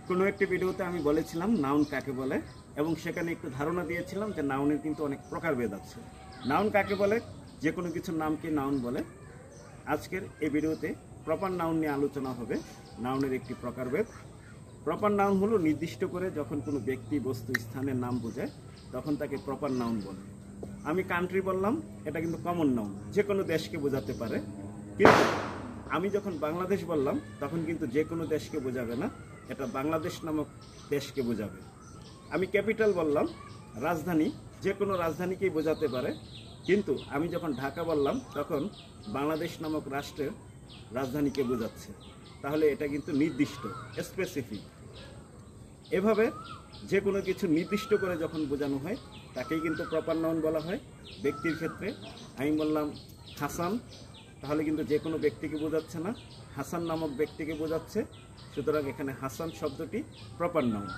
কোনো একটি ভিডিওতে আমি বলেছিলাম নাউন কাকে বলে এবং সেখানে একটু ধারণা দিয়েছিলাম যে নাউনের কিন্তু অনেক প্রকারভেদ আছে। নাউন কাকে বলে, যে কোনো কিছুর নামকে নাউন বলে। আজকের এই ভিডিওতে প্রপার নাউন নিয়ে আলোচনা হবে। নাউনের একটি প্রকারভেদ। প্রপার নাউন হলো নির্দিষ্ট করে যখন কোনো ব্যক্তি, বস্তু, স্থানের নাম বোঝায় তখন তাকে প্রপার নাউন বলে। আমি কান্ট্রি বললাম, এটা কিন্তু কমন নাউন, যে কোনো দেশকে বোঝাতে পারে। কিন্তু আমি যখন বাংলাদেশ বললাম তখন কিন্তু যে কোনো দেশকে বোঝাবে না, এটা বাংলাদেশ নামক দেশকে বোঝাবে। আমি ক্যাপিটাল বললাম, রাজধানী, যে কোনো রাজধানীকেই বোঝাতে পারে। কিন্তু আমি যখন ঢাকা বললাম তখন বাংলাদেশ নামক রাষ্ট্রের রাজধানীকে বোঝাচ্ছে। তাহলে এটা কিন্তু নির্দিষ্ট, স্পেসিফিক। এভাবে যে কোনো কিছু নির্দিষ্ট করে যখন বোঝানো হয় তাকেই কিন্তু প্রপার নাউন বলা হয়। ব্যক্তির ক্ষেত্রে আমি বললাম হাসান, তাহলে কিন্তু যে কোনো ব্যক্তিকে বোঝাচ্ছে না, হাসান নামক ব্যক্তিকে বোঝাচ্ছে। সুতরাং এখানে হাসান শব্দটি প্রপার নাউন।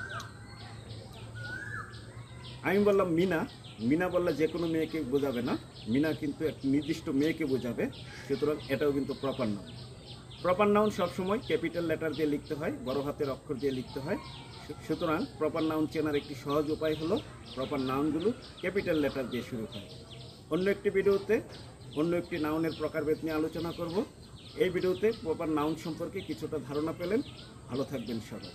আমি বললাম মিনা, মিনা বললে যে কোনো মেয়েকে বোঝাবে না, মিনা কিন্তু এক নির্দিষ্ট মেয়েকে বোঝাবে। সুতরাং এটাও কিন্তু প্রপার নাউন। প্রপার নাউন সবসময় ক্যাপিটাল লেটার দিয়ে লিখতে হয়, বড় হাতের অক্ষর দিয়ে লিখতে হয়। সুতরাং প্রপার নাউন চেনার একটি সহজ উপায় হলো প্রপার নাউনগুলো ক্যাপিটাল লেটার দিয়ে শুরু হয়। অন্য একটি ভিডিওতে অন্য একটি নাউনের প্রকারভেদ নিয়ে আলোচনা করব। এই ভিডিওতে প্রপার নাউন সম্পর্কে কিছুটা ধারণা পেলেন। ভালো থাকবেন সবাই।